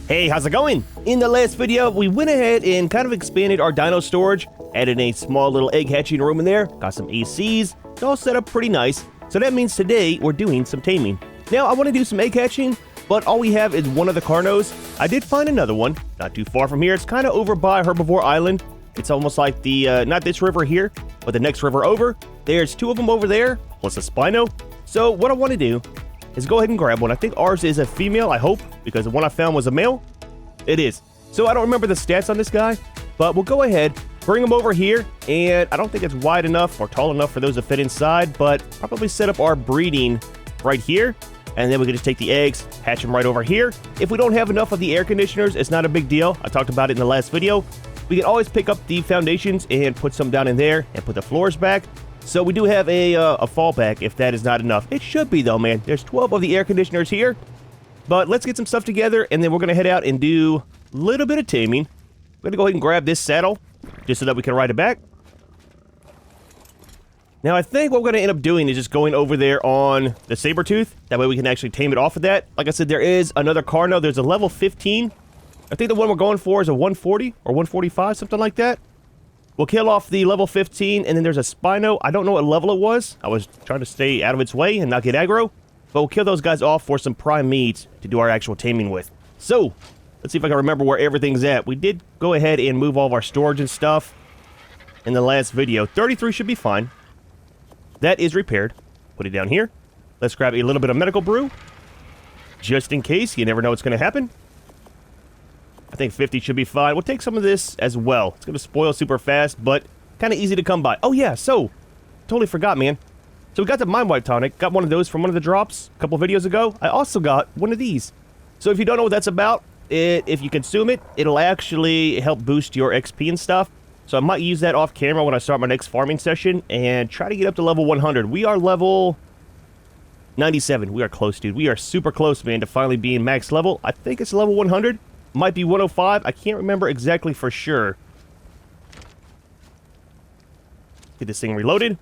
Hey, how's it going? In the last video, we went ahead and kind of expanded our dino storage, added a small little egg hatching room in there, got some ACs, it's all set up pretty nice. So that means today we're doing some taming. Now I want to do some egg hatching, but all we have is one of the Carnos. I did find another one, not too far from here. It's kind of over by Herbivore Island. It's almost like the, not this river here, but the next river over. There's two of them over there, plus a Spino. So what I want to do is go ahead and grab one. I think ours is a female, I hope, because the one I found was a male. It is. So I don't remember the stats on this guy, but we'll go ahead, bring him over here, and I don't think it's wide enough or tall enough for those to fit inside, but probably set up our breeding right here, and then we can just take the eggs, hatch them right over here. If we don't have enough of the air conditioners, it's not a big deal. I talked about it in the last video. We can always pick up the foundations and put some down in there and put the floors back. So we do have a fallback if that is not enough. It should be though, man. There's 12 of the air conditioners here. But let's get some stuff together and then we're going to head out and do a little bit of taming. We're going to go ahead and grab this saddle just so that we can ride it back. Now I think what we're going to end up doing is just going over there on the Sabertooth. That way we can actually tame it off of that. Like I said, there is another Carno. There's a level 15. I think the one we're going for is a 140 or 145, something like that. We'll kill off the level 15, and then there's a Spino. I don't know what level it was. I was trying to stay out of its way and not get aggro. But we'll kill those guys off for some prime meat to do our actual taming with. So, let's see if I can remember where everything's at. We did go ahead and move all of our storage and stuff in the last video. 33 should be fine. That is repaired. Put it down here. Let's grab a little bit of medical brew. Just in case. You never know what's going to happen. I think 50 should be fine. We'll take some of this as well. It's going to spoil super fast, but kind of easy to come by. Oh, yeah, so, totally forgot, man. So we got the Mind Wipe Tonic. Got one of those from one of the drops a couple videos ago. I also got one of these. So if you don't know what that's about, if you consume it, it'll actually help boost your XP and stuff. So I might use that off camera when I start my next farming session and try to get up to level 100. We are level 97. We are close, dude. We are super close, man, to finally being max level. I think it's level 100. Might be 105. I can't remember exactly for sure. Get this thing reloaded.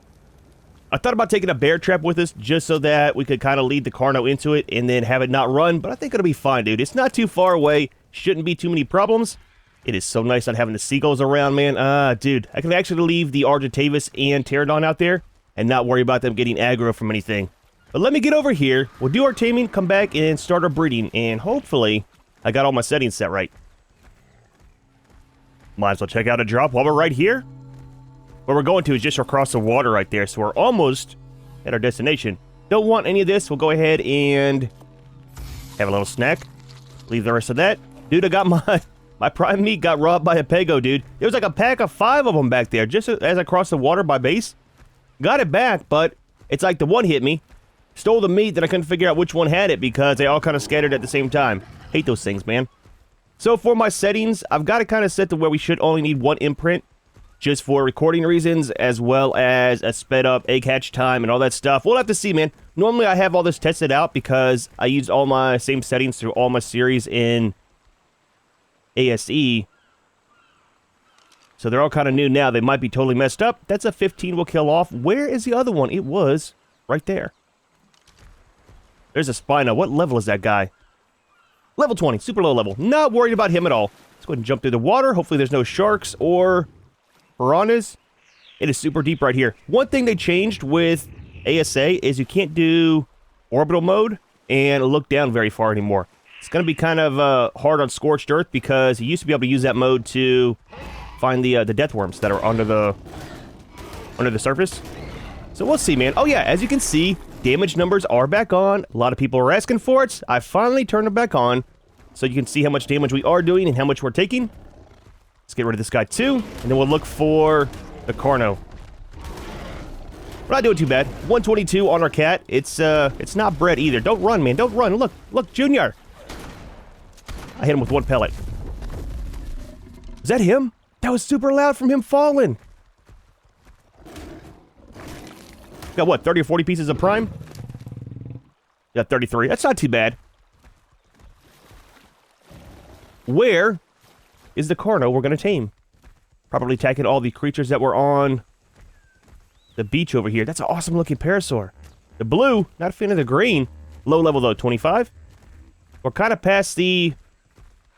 I thought about taking a bear trap with us just so that we could kind of lead the Carno into it and then have it not run, but I think it'll be fine, dude. It's not too far away. Shouldn't be too many problems. It is so nice not having the seagulls around, man. Dude, I can actually leave the Argentavis and Pterodon out there and not worry about them getting aggro from anything. But let me get over here. We'll do our taming, come back and start our breeding, and hopefully I got all my settings set right. Might as well check out a drop while we're right here. Where we're going to is just across the water right there, so we're almost at our destination. Don't want any of this. We'll go ahead and have a little snack. Leave the rest of that. Dude, I got my prime meat got robbed by a Pego, dude. There was like a pack of 5 of them back there just as I crossed the water by base. Got it back, but it's like the one hit me. Stole the meat, then I couldn't figure out which one had it because they all kind of scattered at the same time. Hate those things, man. So for my settings, I've got it kind of set to where we should only need 1 imprint just for recording reasons, as well as a sped up egg hatch time and all that stuff. We'll have to see, man. Normally I have all this tested out because I used all my same settings through all my series in ASE. So they're all kind of new now. They might be totally messed up. That's a 15 we'll kill off. Where is the other one? It was right there. There's a Spino. What level is that guy? Level 20, super low level. Not worried about him at all. Let's go ahead and jump through the water. Hopefully there's no sharks or piranhas. It is super deep right here. One thing they changed with ASA is you can't do orbital mode and look down very far anymore. It's going to be kind of hard on scorched earth because you used to be able to use that mode to find the death worms that are under the surface. So we'll see, man. Oh yeah, as you can see, damage numbers are back on. A lot of people are asking for it. I finally turned them back on so you can see how much damage we are doing and how much we're taking. Let's get rid of this guy too, and then we'll look for the Carno. We're not doing too bad. 122 on our cat. It's not bred either. Don't run, man. Don't run. Look, Junior. I hit him with 1 pellet. Is that him? That was super loud from him falling. Got what, 30 or 40 pieces of prime? Got 33. That's not too bad. Where is the Carno we're going to tame? Probably attacking all the creatures that were on the beach over here. That's an awesome looking parasaur. The blue, not a fan of the green. Low level though, 25. We're kind of past the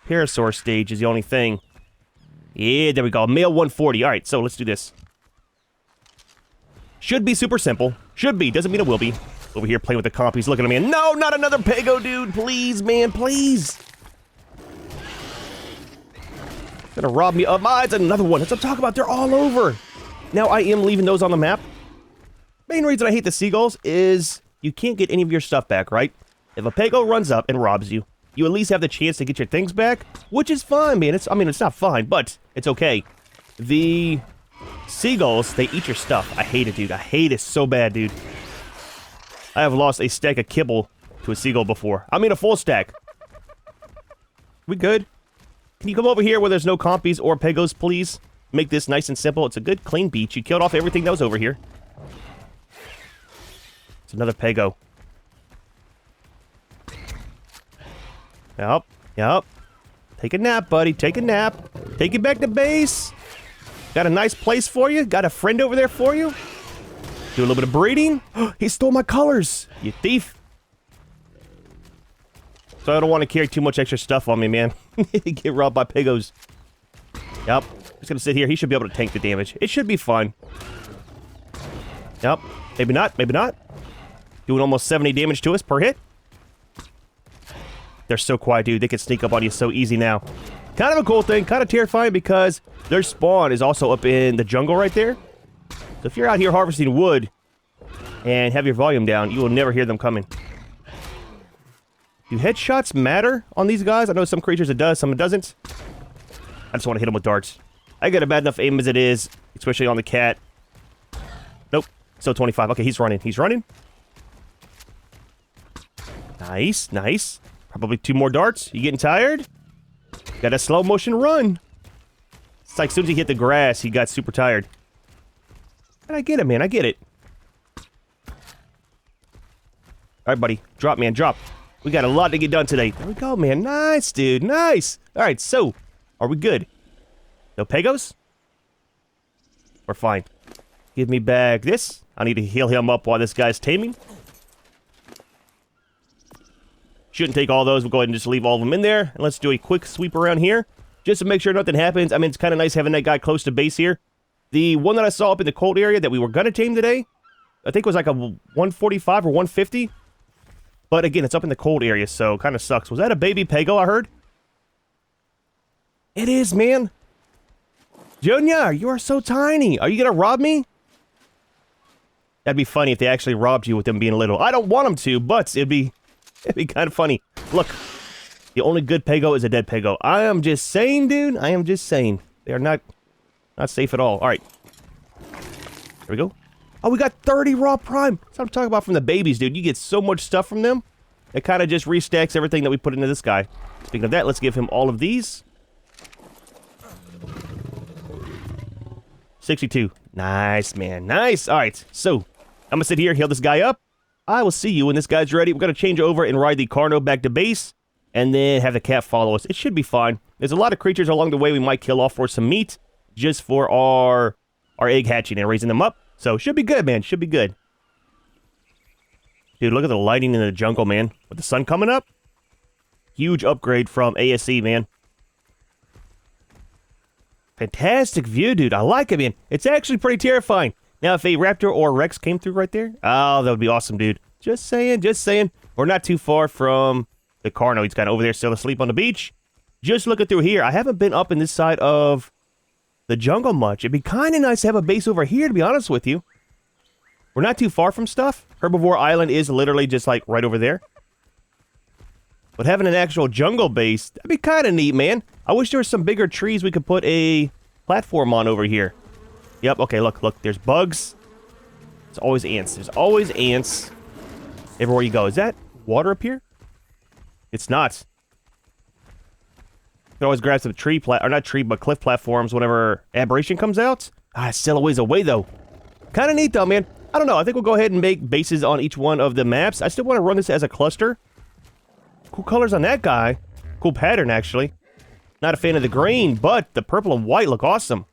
Parasaur stage is the only thing. Yeah, there we go. Male 140. All right, so let's do this. Should be super simple. Should be. Doesn't mean it will be. Over here playing with the comp. He's looking at me. And no, not another Pego, dude. Please, man. Please. Gonna rob me of mine. It's another one. That's what I'm talking about. They're all over. Now, I am leaving those on the map. Main reason I hate the seagulls is you can't get any of your stuff back, right? If a Pego runs up and robs you, you at least have the chance to get your things back, which is fine, man. I mean, it's not fine, but it's okay. The seagulls, they eat your stuff. I hate it, dude. I hate it so bad, dude. I have lost a stack of kibble to a seagull before. I mean, a full stack. We good? Can you come over here where there's no compies or Pegos, please? Make this nice and simple. It's a good, clean beach. You killed off everything that was over here. It's another Pego. Yup. Yup. Take a nap, buddy. Take a nap. Take it back to base. Got a nice place for you. Got a friend over there for you. Do a little bit of breeding. He stole my colors. You thief. So I don't want to carry too much extra stuff on me, man. Get robbed by Pegos. Yup. Just gonna sit here. He should be able to tank the damage. It should be fun. Yup. Maybe not. Maybe not. Doing almost 70 damage to us per hit. They're so quiet, dude. They can sneak up on you so easy now. Kind of a cool thing. Kind of terrifying because their spawn is also up in the jungle right there. So if you're out here harvesting wood and have your volume down, you will never hear them coming. Do headshots matter on these guys? I know some creatures it does, some it doesn't. I just want to hit them with darts. I got a bad enough aim as it is, especially on the cat. Nope. Still 25. Okay, he's running. He's running. Nice, nice. Probably 2 more darts. You getting tired? Got a slow motion run. It's like as soon as he hit the grass, he got super tired. And I get it, man. I get it. Alright, buddy. Drop, man. Drop. We got a lot to get done today. There we go, man. Nice, dude. Nice. Alright, so, are we good? No Pegos? We're fine. Give me back this. I need to heal him up while this guy's taming. Shouldn't take all those. We'll go ahead and just leave all of them in there. And let's do a quick sweep around here. Just to make sure nothing happens. I mean, it's kind of nice having that guy close to base here. The one that I saw up in the cold area that we were going to tame today, I think was like a 145 or 150. But again, it's up in the cold area, so kind of sucks. Was that a baby Pego I heard? It is, man. Junior, you are so tiny. Are you going to rob me? That'd be funny if they actually robbed you with them being little. I don't want them to, but it'd be kind of funny. Look, the only good Pego is a dead Pego. I am just saying, dude. I am just saying. They are not safe at all. All right. There we go. Oh, we got 30 raw prime. That's what I'm talking about from the babies, dude. You get so much stuff from them. It kind of just restacks everything that we put into this guy. Speaking of that, let's give him all of these. 62. Nice, man. Nice. All right. So, I'm going to sit here, heal this guy up. I will see you when this guy's ready. We're going to change over and ride the Carno back to base. And then have the cat follow us. It should be fine. There's a lot of creatures along the way we might kill off for some meat. Just for our egg hatching and raising them up. So, should be good, man. Should be good. Dude, look at the lighting in the jungle, man. With the sun coming up. Huge upgrade from ASE, man. Fantastic view, dude. I like it, man. It's actually pretty terrifying. Now, if a raptor or Rex came through right there, oh, that would be awesome, dude. Just saying, just saying. We're not too far from the Carno. He's kind of over there still asleep on the beach. Just looking through here. I haven't been up in this side of the jungle much. It'd be kind of nice to have a base over here, to be honest with you. We're not too far from stuff. Herbivore Island is literally just like right over there. But having an actual jungle base, that'd be kind of neat, man. I wish there were some bigger trees we could put a platform on over here. Yep, okay, look, look. There's bugs. There's always ants. There's always ants everywhere you go. Is that water up here? It's not. You can always grab some tree or not tree, but cliff platforms whenever aberration comes out. Ah, it's still a ways away, though. Kind of neat, though, man. I don't know. I think we'll go ahead and make bases on each one of the maps. I still want to run this as a cluster. Cool colors on that guy. Cool pattern, actually. Not a fan of the green, but the purple and white look awesome.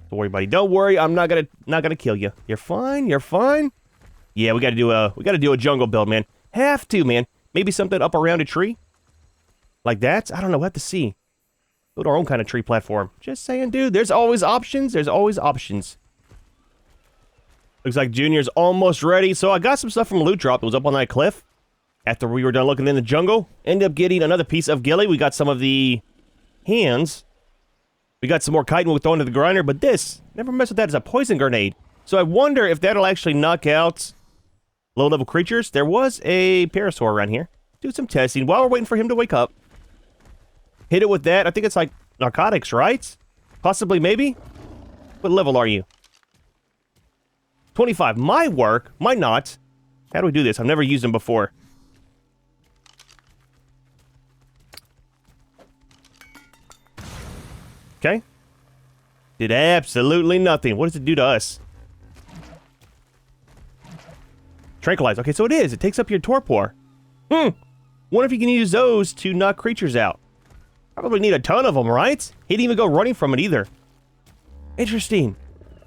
Don't worry, buddy. Don't worry. I'm not gonna kill you. You're fine. You're fine. Yeah, we gotta do a jungle build, man. Have to, man. Maybe something up around a tree. Like that? I don't know. We'll have to see. Build our own kind of tree platform. Just saying, dude. There's always options. There's always options. Looks like Junior's almost ready. So I got some stuff from Loot Drop. It was up on that cliff. After we were done looking in the jungle. Ended up getting another piece of ghillie. We got some of the hands. We got some more chitin we'll throw into the grinder. But this, never mess with that. It's a poison grenade. So I wonder if that'll actually knock out low-level creatures. There was a parasaur around here. Do some testing while we're waiting for him to wake up. Hit it with that. I think it's like narcotics, right? Possibly, maybe? What level are you? 25. Might work. Might not. How do we do this? I've never used them before. Okay. Did absolutely nothing. What does it do to us? Tranquilize. Okay, so it is. It takes up your torpor. Wonder if you can use those to knock creatures out. Probably need a ton of them, right? He didn't even go running from it either. Interesting.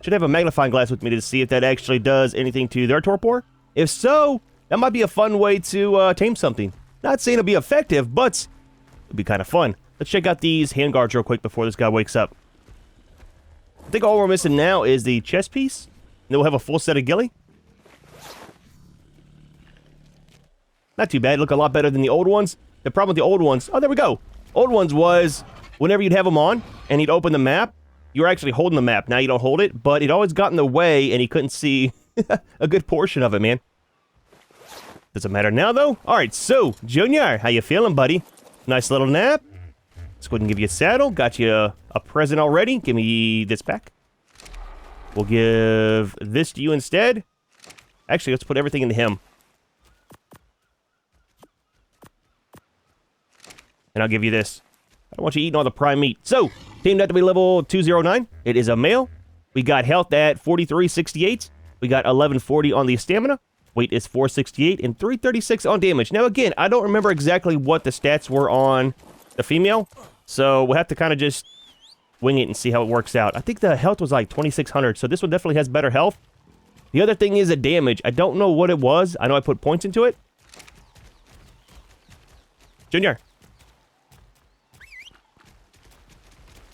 Should have a magnifying glass with me to see if that actually does anything to their torpor. If so, that might be a fun way to tame something. Not saying it'll be effective, but it'd be kind of fun. Let's check out these handguards real quick before this guy wakes up. I think all we're missing now is the chest piece. And then we'll have a full set of ghillie. Not too bad. Look a lot better than the old ones. The problem with the old ones... Oh, there we go. Old ones was whenever you'd have them on and he'd open the map, you were actually holding the map. Now you don't hold it, but it always got in the way and he couldn't see a good portion of it, man. Doesn't matter now, though. All right, so, Junior, how you feeling, buddy? Nice little nap. Let's go ahead and give you a saddle. Got you a present already. Give me this back. We'll give this to you instead. Actually, let's put everything into him. And I'll give you this. I don't want you eating all the prime meat. So, tamed out to be level 209. It is a male. We got health at 4368. We got 1140 on the stamina. Weight is 468 and 336 on damage. Now, again, I don't remember exactly what the stats were on the female. So, we'll have to kind of just wing it and see how it works out. I think the health was like 2600. So, this one definitely has better health. The other thing is the damage. I don't know what it was. I know I put points into it. Junior.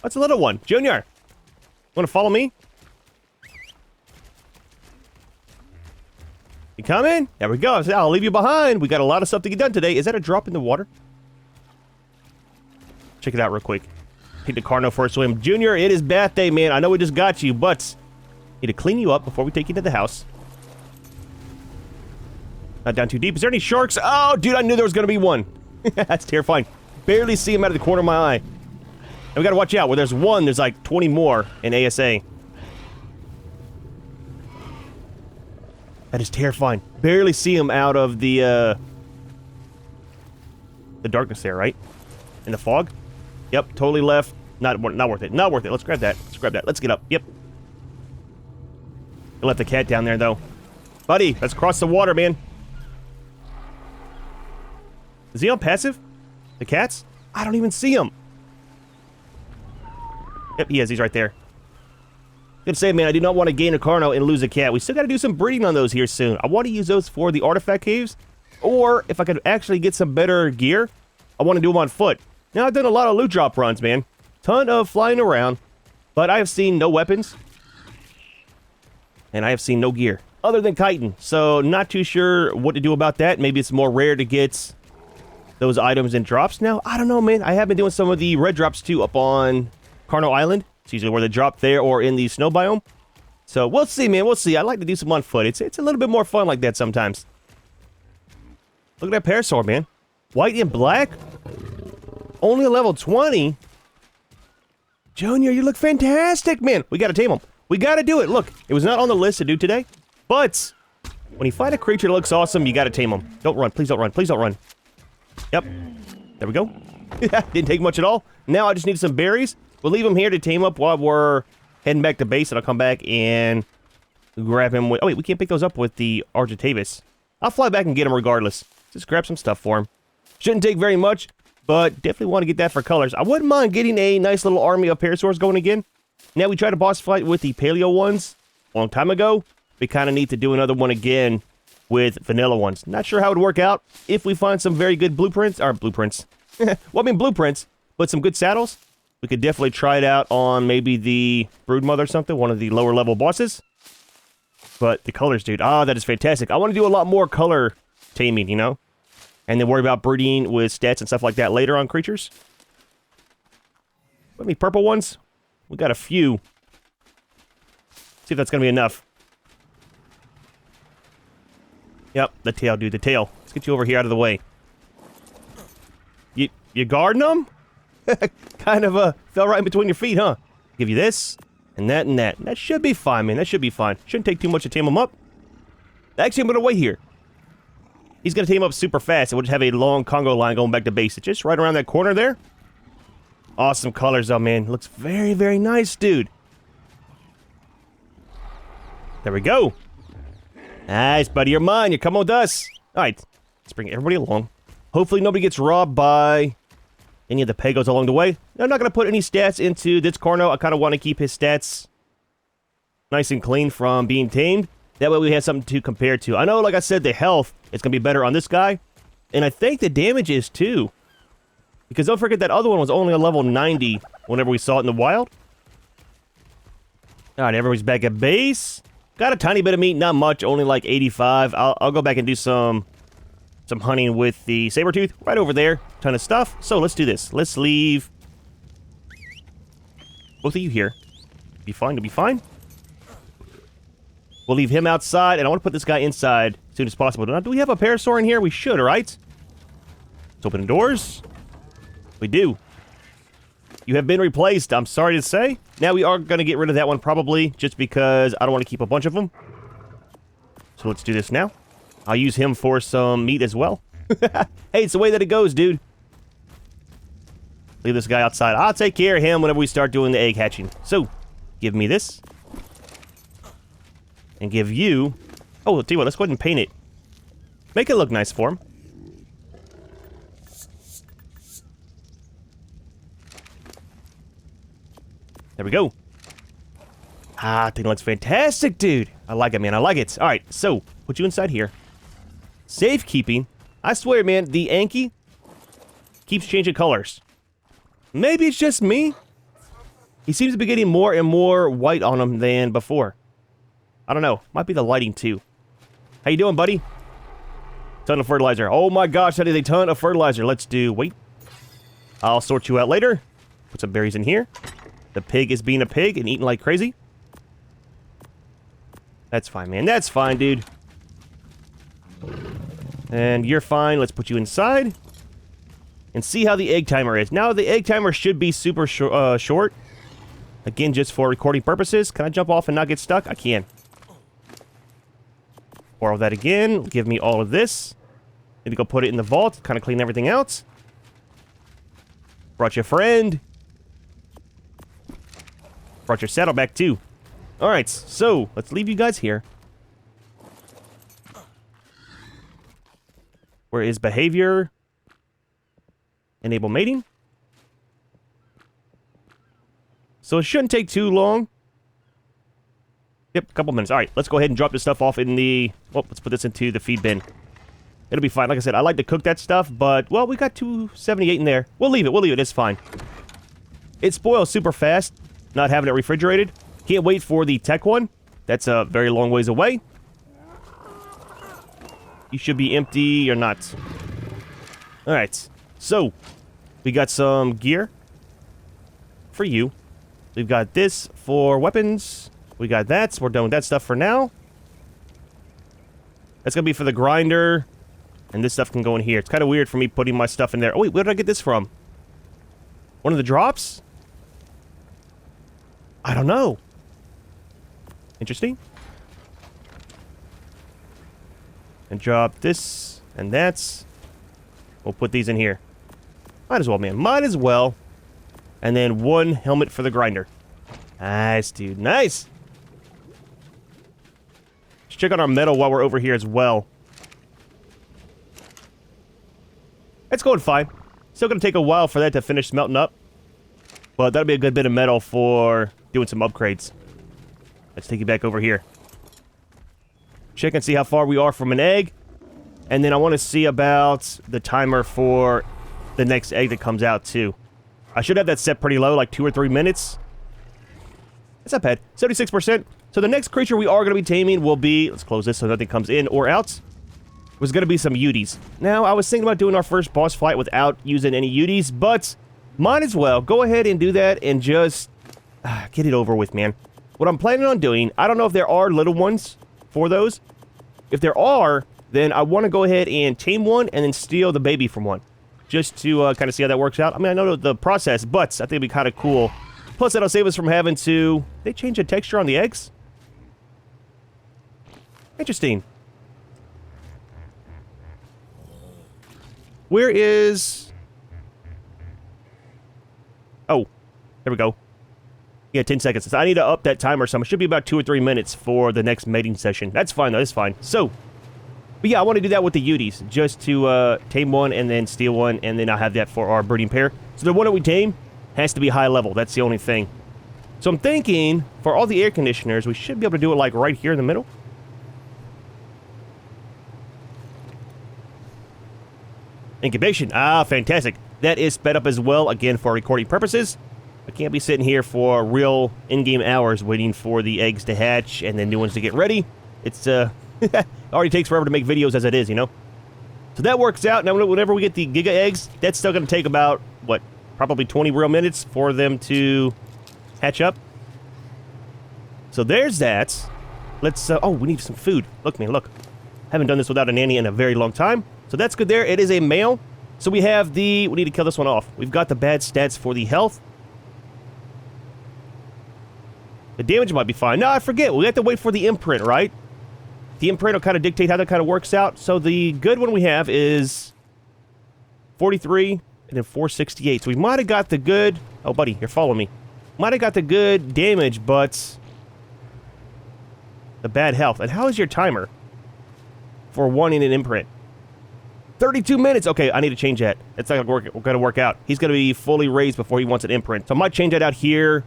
That's a little one. Junior, want to follow me? You coming? There we go. I'll leave you behind. We got a lot of stuff to get done today. Is that a drop in the water? Check it out real quick. Take the Carno for a swim. Junior, it is bath day, man. I know we just got you, but need to clean you up before we take you to the house. Not down too deep. Is there any sharks? Oh, dude, I knew there was going to be one. That's terrifying. Barely see him out of the corner of my eye. And we gotta watch out. Where there's one, there's like 20 more in ASA. That is terrifying. Barely see him out of the darkness there, right? In the fog. Yep, totally left. Not worth it. Not worth it. Let's grab that. Let's grab that. Let's get up. Yep. I left the cat down there, though. Buddy, let's cross the water, man. Is he on passive? The cats? I don't even see him. Yep, he is. He's right there. Good save, man. I do not want to gain a Carno and lose a cat. We still got to do some breeding on those here soon. I want to use those for the artifact caves. Or, if I could actually get some better gear, I want to do them on foot. Now, I've done a lot of loot drop runs, man. Ton of flying around. But I have seen no weapons. And I have seen no gear. Other than chitin. So, not too sure what to do about that. Maybe it's more rare to get those items in drops now. I don't know, man. I have been doing some of the red drops, too, up on Carno Island. It's usually where they drop there or in the snow biome. So, we'll see, man. We'll see. I like to do some on foot. It's a little bit more fun like that sometimes. Look at that parasaur, man. White and black? Only a level 20? Junior, you look fantastic, man. We gotta tame him. We gotta do it. Look, it was not on the list to do today. But, when you find a creature that looks awesome, you gotta tame him. Don't run. Please don't run. Please don't run. Yep. There we go. Didn't take much at all. Now I just need some berries. We'll leave him here to tame up while we're heading back to base, and I'll come back and grab him with... Oh, wait, we can't pick those up with the Argentavis. I'll fly back and get him regardless. Just grab some stuff for him. Shouldn't take very much, but definitely want to get that for colors. I wouldn't mind getting a nice little army of parasaurs going again. Now, we tried a boss fight with the paleo ones a long time ago. We kind of need to do another one again with vanilla ones. Not sure how it would work out if we find some very good blueprints, Well, I mean, blueprints, but some good saddles. We could definitely try it out on maybe the Broodmother or something, one of the lower level bosses. But the colors, dude, that is fantastic. I want to do a lot more color taming, you know? And then worry about breeding with stats and stuff like that later on creatures. Any purple ones? We got a few. See if that's going to be enough. Yep, the tail, dude, the tail. Let's get you over here out of the way. You guarding them? Kind of fell right in between your feet, huh? Give you this, and that, and that. That should be fine, man. That should be fine. Shouldn't take too much to tame him up. Actually, I'm going to wait here. He's going to tame up super fast, and we'll just have a long Congo line going back to base. It's just right around that corner there. Awesome colors, though, man. Looks very, very nice, dude. There we go. Nice, buddy. You're mine. You're coming with us. All right. Let's bring everybody along. Hopefully nobody gets robbed by any of the pagos along the way. I'm not going to put any stats into this Carno. I kind of want to keep his stats nice and clean from being tamed. That way we have something to compare to. I know, like I said, the health is going to be better on this guy. And I think the damage is, too. Because don't forget that other one was only a level 90 whenever we saw it in the wild. Alright, everybody's back at base. Got a tiny bit of meat, not much, only like 85. I'll go back and do some hunting with the saber-tooth right over there. Ton of stuff. So let's do this. Let's leave both of you here. Be fine, to be fine. We'll leave him outside, and I want to put this guy inside as soon as possible. Now, do we have a parasaur in here? We should, alright? Let's open the doors. We do. You have been replaced, I'm sorry to say. Now we are going to get rid of that one probably, just because I don't want to keep a bunch of them. So let's do this now. I'll use him for some meat as well. Hey, it's the way that it goes, dude. Leave this guy outside. I'll take care of him whenever we start doing the egg hatching. So, give me this. And give you... Oh, I'll tell you what, let's go ahead and paint it. Make it look nice for him. There we go. I think it looks fantastic, dude. I like it, man. I like it. All right, so put you inside here. Safekeeping. I swear, man, the Anki keeps changing colors. Maybe it's just me. He seems to be getting more and more white on him than before. I don't know. Might be the lighting, too. How you doing, buddy? Ton of fertilizer. Oh, my gosh, that is a ton of fertilizer. Let's do... Wait. I'll sort you out later. Put some berries in here. The pig is being a pig and eating like crazy. That's fine, man. That's fine, dude. And you're fine. Let's put you inside. And see how the egg timer is. Now, the egg timer should be super short. Again, just for recording purposes. Can I jump off and not get stuck? I can. Borrow that again. Give me all of this. Need to go put it in the vault. Kind of clean everything out. Brought your friend. Brought your saddle back, too. Alright, so, let's leave you guys here. Where is behavior? Enable mating. So it shouldn't take too long. Yep, a couple minutes. Alright, let's go ahead and drop this stuff off in the... Well, let's put this into the feed bin. It'll be fine. Like I said, I like to cook that stuff, but, well, we got 278 in there. We'll leave it. We'll leave it. It's fine. It spoils super fast, not having it refrigerated. Can't wait for the tech one. That's a very long ways away. You should be empty or not. Alright, so we got some gear for you. We've got this for weapons. We got that, so we're done with that stuff for now. That's gonna be for the grinder. And this stuff can go in here. It's kind of weird for me putting my stuff in there. Oh wait, where did I get this from? One of the drops? I don't know. Interesting. And drop this and that. We'll put these in here. Might as well, man. Might as well. And then one helmet for the grinder. Nice, dude. Nice. Let's check out our metal while we're over here as well. It's going fine. Still going to take a while for that to finish smelting up. But that'll be a good bit of metal for doing some upgrades. Let's take you back over here. Check and see how far we are from an egg. And then I want to see about the timer for the next egg that comes out, too. I should have that set pretty low, like 2 or 3 minutes. That's not bad. 76%. So the next creature we are going to be taming will be... Let's close this so nothing comes in or out. Was going to be some Uties. Now, I was thinking about doing our first boss fight without using any Uties, but might as well go ahead and do that and just get it over with, man. What I'm planning on doing, I don't know if there are little ones for those. If there are, then I want to go ahead and tame one and then steal the baby from one. Just to kind of see how that works out. I mean, I know the process, but I think it'd be kind of cool. Plus, that'll save us from having to... They change the texture on the eggs? Interesting. Where is... Oh, there we go. Yeah, 10 seconds. So I need to up that timer some. It should be about 2 or 3 minutes for the next mating session. That's fine, though. That's fine. So, but yeah, I want to do that with the Uties. Just to tame one and then steal one, and then I'll have that for our breeding pair. So the one that we tame has to be high level. That's the only thing. So I'm thinking, for all the air conditioners, we should be able to do it, like, right here in the middle. Incubation. Ah, fantastic. That is sped up as well, again, for recording purposes. I can't be sitting here for real in-game hours waiting for the eggs to hatch and then new ones to get ready. It's, it already takes forever to make videos as it is, you know? So that works out. Now, whenever we get the Giga eggs, that's still going to take about, what, probably 20 real minutes for them to hatch up. So there's that. Let's, oh, we need some food. Look, man, look. Haven't done this without a nanny in a very long time. So that's good there. It is a male. So we have the... We need to kill this one off. We've got the bad stats for the health. The damage might be fine. No, I forget. We have to wait for the imprint, right? The imprint will kind of dictate how that kind of works out. So the good one we have is 43 and then 468. So we might have got the good... Oh, buddy, you're following me. Might have got the good damage, but... the bad health. And how is your timer for wanting an imprint? 32 minutes. Okay, I need to change that. It's not going to work out. He's going to be fully raised before he wants an imprint. So I might change that out here.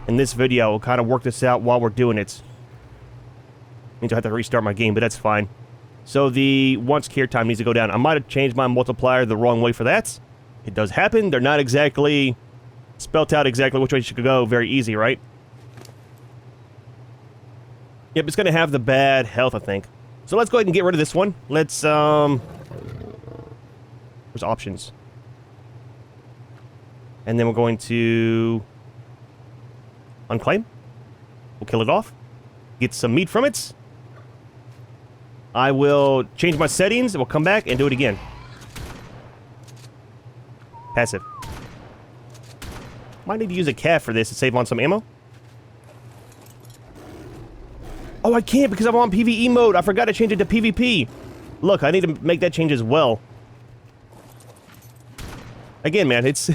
In this video, we'll kind of work this out while we're doing it. Means I have to restart my game, but that's fine. So the once care time needs to go down. I might have changed my multiplier the wrong way for that. It does happen. They're not exactly spelt out exactly which way you should go. Very easy, right? Yep, it's going to have the bad health, I think. So let's go ahead and get rid of this one. Let's, there's options. And then we're going to unclaim. We'll kill it off. Get some meat from it. I will change my settings, and we'll come back and do it again. Passive. Might need to use a calf for this to save on some ammo. Oh, I can't because I'm on PvE mode. I forgot to change it to PvP. Look, I need to make that change as well. Again, man, it's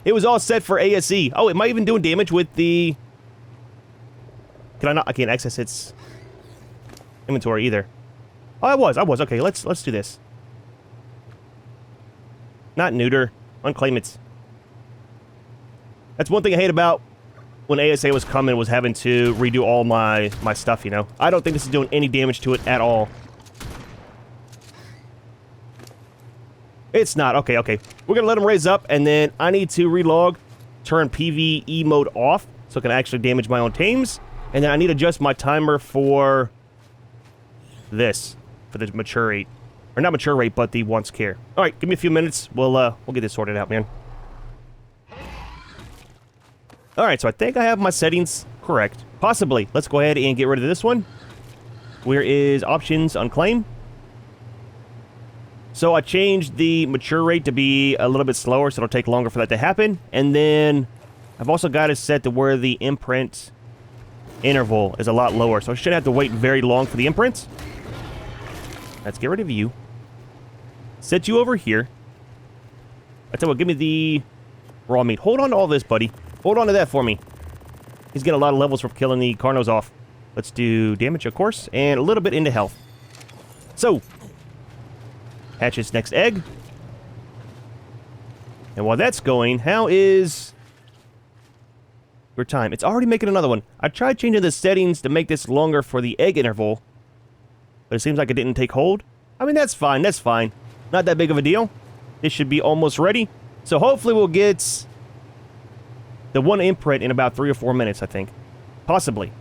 it was all set for ASE. Oh, it might even do damage with the... Can I not? I can't access its inventory either. Oh, I was. Okay, let's do this. Not neuter. Unclaim it. That's one thing I hate about when ASA was coming, was having to redo all my stuff, you know? I don't think this is doing any damage to it at all. It's not. Okay. We're gonna let them raise up, and then I need to relog, turn PvE mode off, so it can actually damage my own tames. And then I need to adjust my timer for this, for the mature rate. Or not mature rate, but the once care. Alright, give me a few minutes. We'll get this sorted out, man. Alright, so I think I have my settings correct. Possibly. Let's go ahead and get rid of this one. Where is options, unclaim? So I changed the mature rate to be a little bit slower, so it'll take longer for that to happen. And then I've also got it set to where the imprint interval is a lot lower, so I shouldn't have to wait very long for the imprints. Let's get rid of you. Set you over here. I tell you what, give me the raw meat. Hold on to all this, buddy. Hold on to that for me. He's getting a lot of levels from killing the Carnos off. Let's do damage, of course, and a little bit into health. So, hatch his next egg. And while that's going, how is your time? It's already making another one. I tried changing the settings to make this longer for the egg interval, but it seems like it didn't take hold. I mean, that's fine. That's fine. Not that big of a deal. This should be almost ready. So hopefully we'll get the one imprint in about 3 or 4 minutes, I think. Possibly.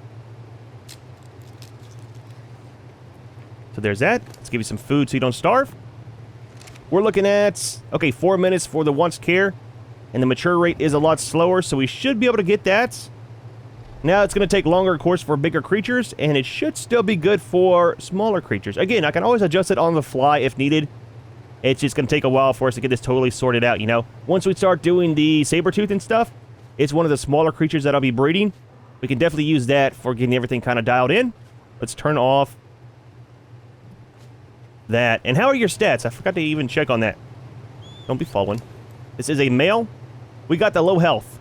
So there's that. Let's give you some food so you don't starve. We're looking at, okay, 4 minutes for the once care. And the mature rate is a lot slower, so we should be able to get that. Now it's going to take longer, of course, for bigger creatures, and it should still be good for smaller creatures. Again, I can always adjust it on the fly if needed. It's just going to take a while for us to get this totally sorted out, you know? Once we start doing the saber-tooth and stuff, it's one of the smaller creatures that I'll be breeding. We can definitely use that for getting everything kind of dialed in. Let's turn off that. And how are your stats? I forgot to even check on that. Don't be falling. This is a male. We got the low health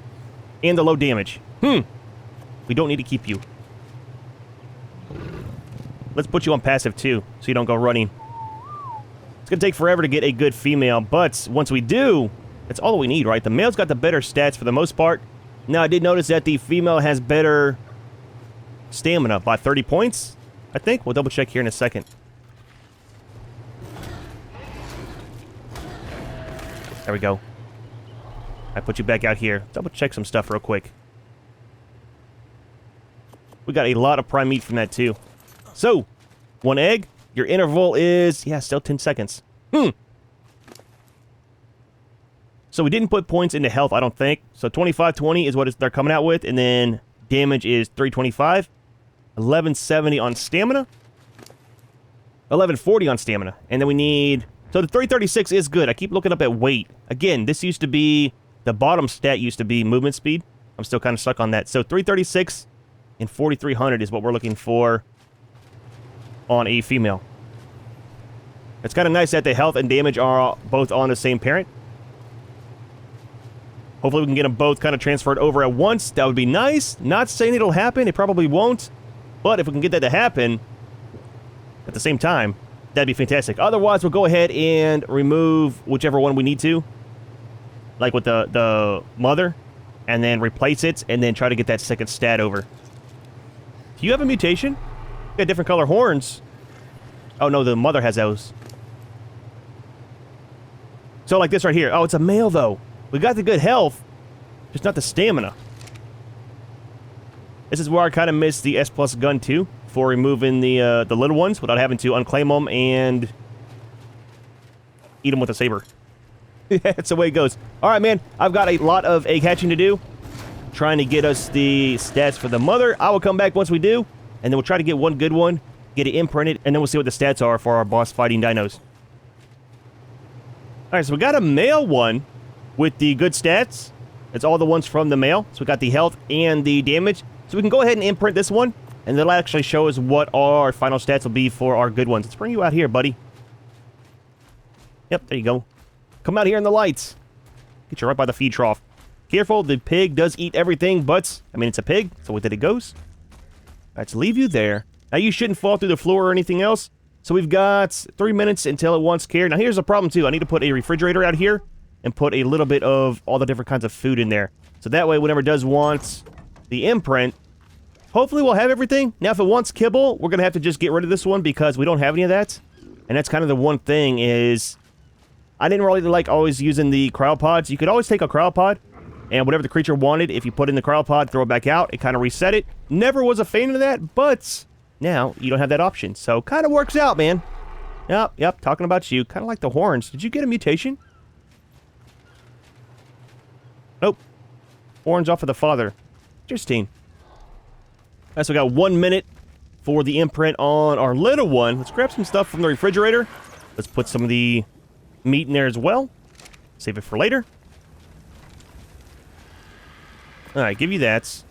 and the low damage. We don't need to keep you. Let's put you on passive too, so you don't go running. It's going to take forever to get a good female, but once we do, that's all we need, right? The male's got the better stats for the most part. Now, I did notice that the female has better stamina by 30 points, I think. We'll double check here in a second. There we go. I put you back out here. Double check some stuff real quick. We got a lot of prime meat from that, too. So, 1 egg. Your interval is, yeah, still 10 seconds. So we didn't put points into health, I don't think. So 2520 is what they're coming out with. And then damage is 325. 1170 on stamina. 1140 on stamina. And then we need... So the 336 is good. I keep looking up at weight. Again, this used to be... The bottom stat used to be movement speed. I'm still kind of stuck on that. So 336 and 4300 is what we're looking for on a female. It's kind of nice that the health and damage are both on the same parent. Hopefully we can get them both kind of transferred over at once. That would be nice. Not saying it'll happen. It probably won't. But if we can get that to happen at the same time, that'd be fantastic. Otherwise, we'll go ahead and remove whichever one we need to. Like with the mother. And then replace it. And then try to get that second stat over. Do you have a mutation? You got different color horns. Oh, no, the mother has those. So like this right here. Oh, it's a male, though. We got the good health, just not the stamina. This is where I kind of missed the S+ gun, too, for removing the little ones without having to unclaim them and eat them with a saber. That's the way it goes. All right, man. I've got a lot of egg hatching to do. Trying to get us the stats for the mother. I will come back once we do, and then we'll try to get one good one, get it imprinted, and then we'll see what the stats are for our boss fighting dinos. All right, so we got a male one with the good stats. It's all the ones from the male. So we got the health and the damage. So we can go ahead and imprint this one, and that'll actually show us what our final stats will be for our good ones. Let's bring you out here, buddy. Yep, there you go. Come out here in the lights. Get you right by the feed trough. Careful, the pig does eat everything, but, I mean, it's a pig, so with it it goes. Let's leave you there. Now, you shouldn't fall through the floor or anything else. So we've got 3 minutes until it wants care. Now, here's the problem, too. I need to put a refrigerator out here and put a little bit of all the different kinds of food in there. So that way, whenever it does want the imprint, hopefully we'll have everything. Now, if it wants kibble, we're going to have to just get rid of this one because we don't have any of that. And that's kind of the one thing is... I didn't really like always using the cryopods. You could always take a cryopod, and whatever the creature wanted, if you put in the cryopod, throw it back out, it kind of reset it. Never was a fan of that, but now you don't have that option. So, kind of works out, man. Yep, talking about you. Kind of like the horns. Did you get a mutation? Nope. Horns off of the father. Interesting. All right, so we got 1 minute for the imprint on our little one. Let's grab some stuff from the refrigerator. Let's put some of the meat in there as well. Save it for later. Alright, give you that.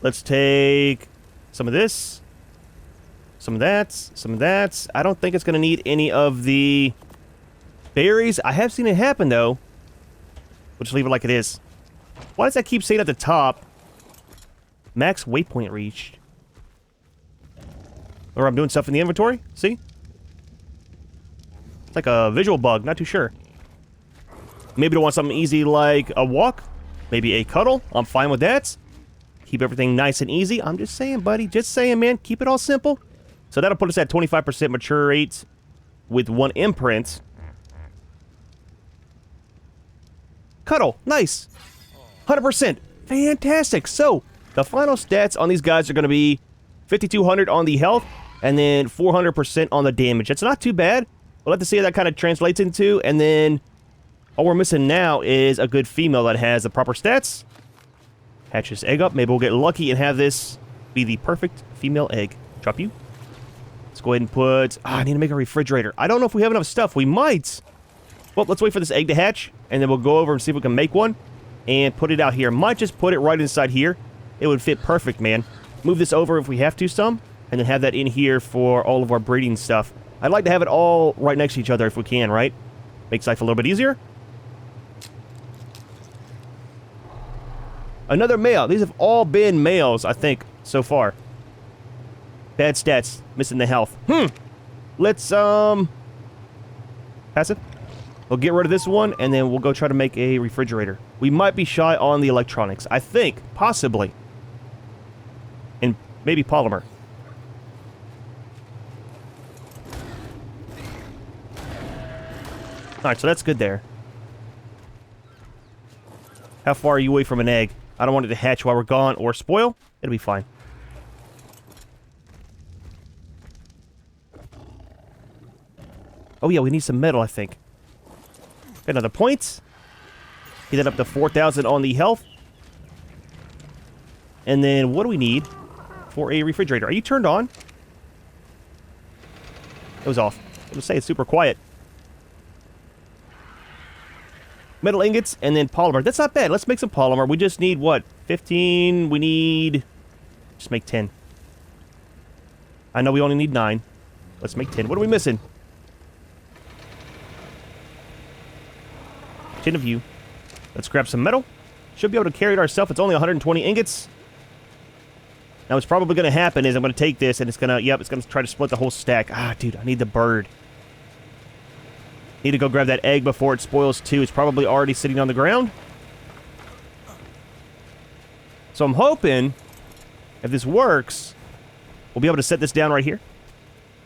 Let's take some of this. Some of that. Some of that. I don't think it's going to need any of the berries. I have seen it happen, though. We'll just leave it like it is. Why does that keep saying at the top? Max waypoint reached. Or I'm doing stuff in the inventory? See? It's like a visual bug, not too sure. Maybe to want something easy like a walk. Maybe a cuddle. I'm fine with that. Keep everything nice and easy. I'm just saying, buddy. Just saying, man. Keep it all simple. So that'll put us at 25% mature rate with 1 imprint. Cuddle. Nice. 100%. Fantastic. So, the final stats on these guys are going to be 5,200 on the health, and then 400% on the damage. That's not too bad. We'll have to see how that kind of translates into, and then all we're missing now is a good female that has the proper stats. Hatch this egg up. Maybe we'll get lucky and have this be the perfect female egg. Drop you. Let's go ahead and put... I need to make a refrigerator. I don't know if we have enough stuff. We might. Well, let's wait for this egg to hatch, and then we'll go over and see if we can make one and put it out here. Might just put it right inside here. It would fit perfect, man. Move this over if we have to some, and then have that in here for all of our breeding stuff. I'd like to have it all right next to each other if we can, right? Makes life a little bit easier. Another male. These have all been males, I think, so far. Bad stats. Missing the health. Let's, passive. We'll get rid of this one, and then we'll go try to make a refrigerator. We might be shy on the electronics. I think. Possibly. And maybe polymer. Alright, so that's good there. How far are you away from an egg? I don't want it to hatch while we're gone or spoil. It'll be fine. Oh yeah, we need some metal, I think. Got another point. Get that up to 4,000 on the health. And then what do we need for a refrigerator? Are you turned on? It was off. I was say it's super quiet. Metal ingots and then polymer. That's not bad. Let's make some polymer. We just need what? 15. We need... Just make 10. I know we only need 9. Let's make 10. What are we missing? 10 of you. Let's grab some metal. Should be able to carry it ourselves. It's only 120 ingots. Now what's probably going to happen is I'm going to take this and it's going to... Yep, it's going to try to split the whole stack. Ah, dude, I need the bird. Need to go grab that egg before it spoils too. It's probably already sitting on the ground. So I'm hoping, if this works, we'll be able to set this down right here.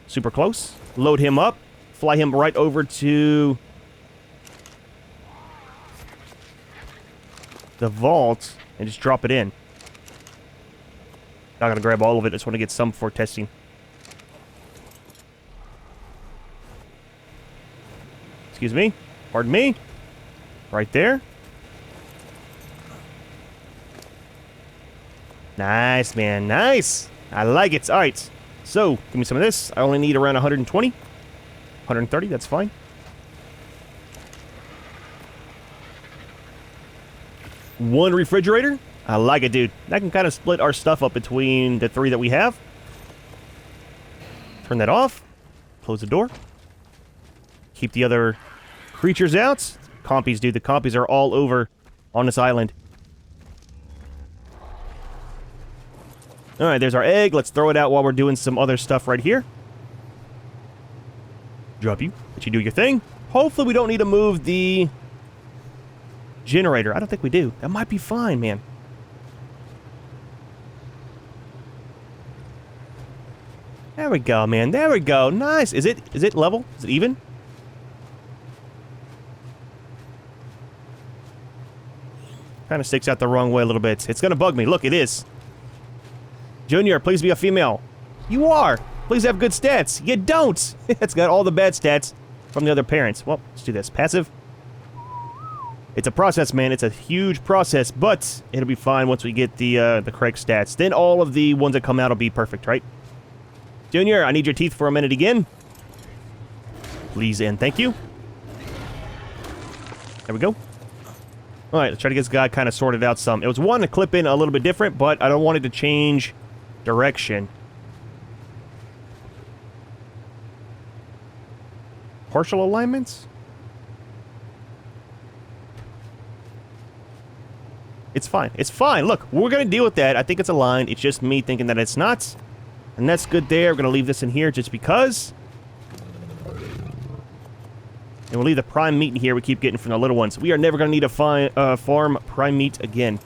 Super close. Load him up. Fly him right over to the vault and just drop it in. Not gonna grab all of it. I just want to get some for testing. Excuse me. Pardon me. Right there. Nice, man. Nice. I like it. All right. So, give me some of this. I only need around 120. 130. That's fine. One refrigerator. I like it, dude. That can kind of split our stuff up between the 3 that we have. Turn that off. Close the door. Keep the other creatures out. Compies, dude. The compies are all over on this island. Alright, there's our egg. Let's throw it out while we're doing some other stuff right here. Drop you. Let you do your thing. Hopefully we don't need to move the generator. I don't think we do. That might be fine, man. There we go, man. There we go. Nice. Is it level? Is it even? Kind of sticks out the wrong way a little bit. It's gonna bug me. Look, it is. Junior, please be a female. You are. Please have good stats. You don't. It's got all the bad stats from the other parents. Well, let's do this. Passive. It's a process, man. It's a huge process, but it'll be fine once we get the correct stats. Then all of the ones that come out will be perfect, right? Junior, I need your teeth for a minute again. Please and thank you. There we go. Alright, let's try to get this guy kind of sorted out some. It was one to clip in a little bit different, but I don't want it to change direction. Partial alignments? It's fine. It's fine. Look, we're going to deal with that. I think it's aligned. It's just me thinking that it's not. And that's good there. We're going to leave this in here just because. And we'll leave the prime meat in here we keep getting from the little ones. We are never going to need to farm prime meat again.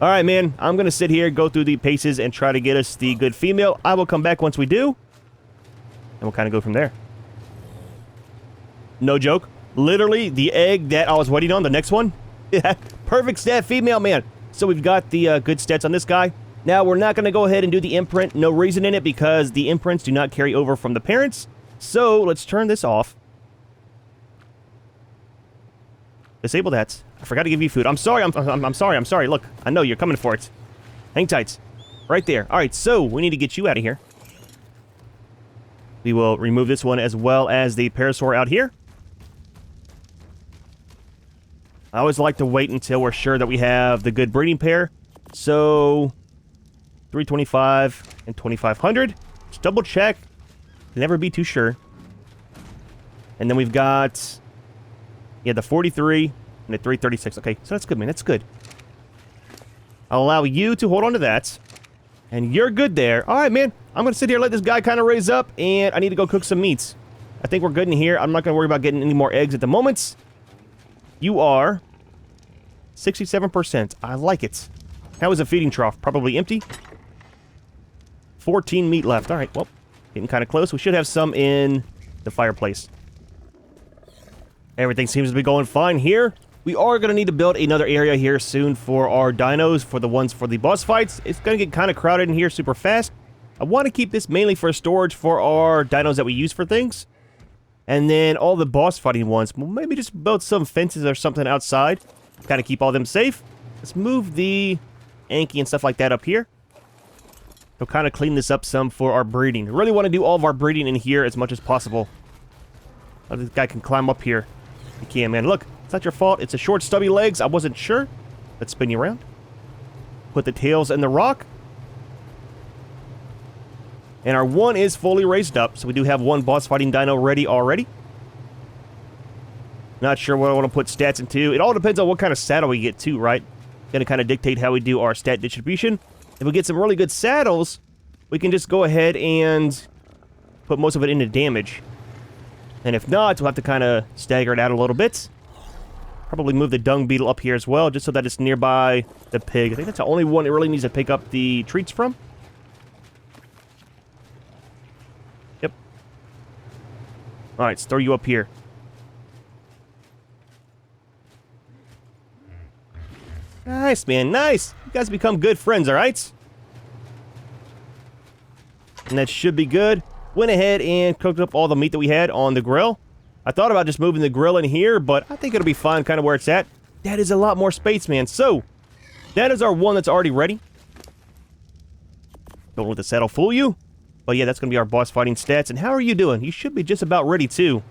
Alright, man. I'm going to sit here, go through the paces, and try to get us the good female. I will come back once we do. And we'll kind of go from there. No joke. Literally, the egg that I was waiting on, the next one, Yeah, perfect stat female, man. So we've got the good stats on this guy. Now, we're not going to go ahead and do the imprint. No reason in it because the imprints do not carry over from the parents. So let's turn this off. Disable that. I forgot to give you food. I'm sorry. I'm sorry. Look, I know you're coming for it. Hang tight. Right there. All right, so we need to get you out of here. We will remove this one as well as the parasaur out here. I always like to wait until we're sure that we have the good breeding pair. So 325 and 2500. Just double check. Never be too sure. And then we've got, yeah, the 43 and the 336. Okay, so that's good, man. That's good. I'll allow you to hold on to that. And you're good there. All right, man. I'm going to sit here and let this guy kind of raise up, and I need to go cook some meats. I think we're good in here. I'm not going to worry about getting any more eggs at the moment. You are 67%. I like it. How is the feeding trough? Probably empty. 14 meat left. All right, well, getting kind of close. We should have some in the fireplace. Everything seems to be going fine here. We are going to need to build another area here soon for our dinos, for the ones for the boss fights. It's going to get kind of crowded in here super fast. I want to keep this mainly for storage for our dinos that we use for things. And then all the boss fighting ones, we'll maybe just build some fences or something outside. Kind of keep all them safe. Let's move the Anki and stuff like that up here. We'll kind of clean this up some for our breeding. I really want to do all of our breeding in here as much as possible. Oh, this guy can climb up here. He can, man. Look. It's not your fault. It's a short, stubby legs. I wasn't sure. Let's spin you around. Put the tails in the rock. And our one is fully raised up, so we do have one boss fighting dino ready already. Not sure what I want to put stats into. It all depends on what kind of saddle we get too, right? Gonna kind of dictate how we do our stat distribution. If we get some really good saddles, we can just go ahead and put most of it into damage. And if not, we'll have to kind of stagger it out a little bit. Probably move the dung beetle up here as well, just so that it's nearby the pig. I think that's the only one it really needs to pick up the treats from. Yep. Alright, let's throw you up here. Nice, man, nice! You guys become good friends, alright? And that should be good. Went ahead and cooked up all the meat that we had on the grill. I thought about just moving the grill in here, but I think it'll be fine kind of where it's at. That is a lot more space, man. So, that is our one that's already ready. Don't let the saddle fool you. But yeah, that's going to be our boss fighting stats. And how are you doing? You should be just about ready, too.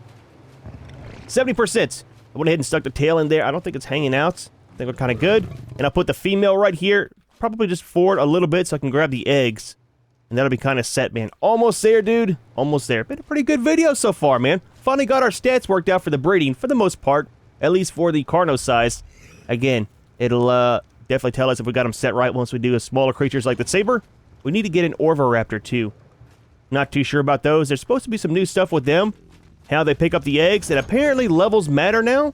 70%. I went ahead and stuck the tail in there. I don't think it's hanging out. I think we're kind of good. And I'll put the female right here. Probably just forward a little bit so I can grab the eggs. And that'll be kind of set, man. Almost there, dude. Almost there. Been a pretty good video so far, man. Finally got our stats worked out for the breeding, for the most part. At least for the Carno size. Again, it'll definitely tell us if we got them set right once we do smaller creatures like the saber. We need to get an Orvoraptor, too. Not too sure about those. There's supposed to be some new stuff with them. How they pick up the eggs. And apparently levels matter now.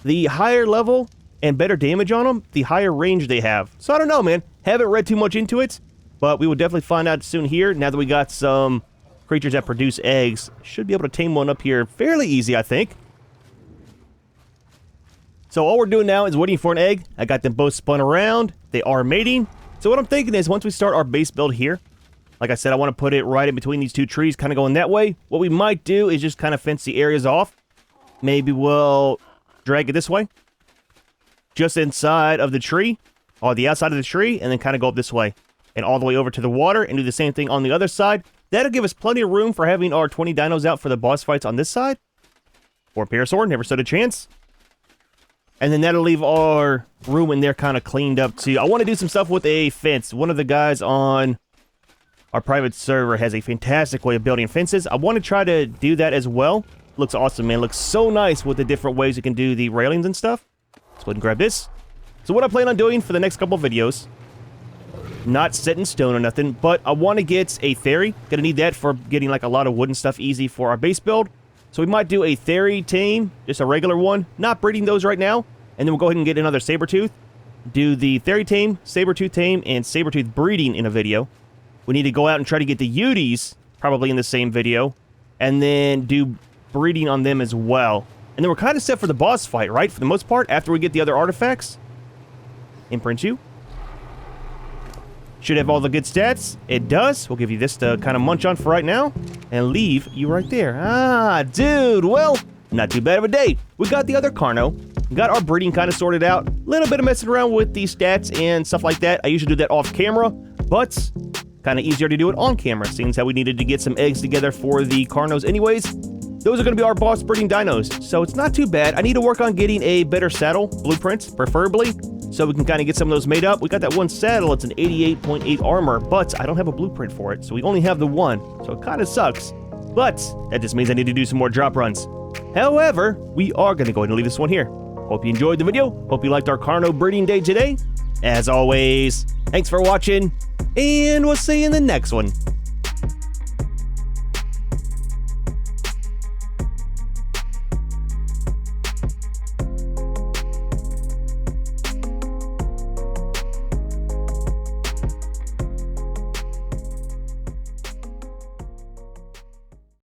The higher level and better damage on them, the higher range they have. So I don't know, man. Haven't read too much into it. But we will definitely find out soon here, now that we got some creatures that produce eggs. Should be able to tame one up here fairly easy, I think. So all we're doing now is waiting for an egg. I got them both spun around. They are mating. So what I'm thinking is, once we start our base build here, like I said, I want to put it right in between these two trees, kind of going that way. What we might do is just kind of fence the areas off. Maybe we'll drag it this way. Just inside of the tree, or the outside of the tree, and then kind of go up this way. And all the way over to the water, and do the same thing on the other side. That'll give us plenty of room for having our 20 dinos out for the boss fights on this side. Or Parasaur, never stood a chance. And then that'll leave our room in there kind of cleaned up too. I want to do some stuff with a fence. One of the guys on our private server has a fantastic way of building fences. I want to try to do that as well. Looks awesome, man. Looks so nice with the different ways you can do the railings and stuff. Let's go ahead and grab this. So what I plan on doing for the next couple of videos, not set in stone or nothing, but I want to get a Theory. Gonna need that for getting like a lot of wooden stuff easy for our base build. So we might do a Theory tame, just a regular one. Not breeding those right now. And then we'll go ahead and get another Sabertooth. Do the Theory tame, Sabertooth tame, and Sabertooth breeding in a video. We need to go out and try to get the Uties, probably in the same video. And then do breeding on them as well. And then we're kind of set for the boss fight, right? For the most part, after we get the other artifacts. Imprint you. Should have all the good stats. It does. We'll give you this to kind of munch on for right now. And leave you right there. Ah, dude. Well, not too bad of a day. We got the other Carno. Got our breeding kind of sorted out. A little bit of messing around with the stats and stuff like that. I usually do that off camera, but kind of easier to do it on camera, seeing how we needed to get some eggs together for the Carnos anyways. Those are going to be our boss breeding dinos, so it's not too bad. I need to work on getting a better saddle, blueprints, preferably, so we can kind of get some of those made up. We got that one saddle, it's an 88.8 armor, but I don't have a blueprint for it, so we only have the one, so it kind of sucks. But that just means I need to do some more drop runs. However, we are going to go ahead and leave this one here. Hope you enjoyed the video. Hope you liked our Carno breeding day today. As always, thanks for watching, and we'll see you in the next one.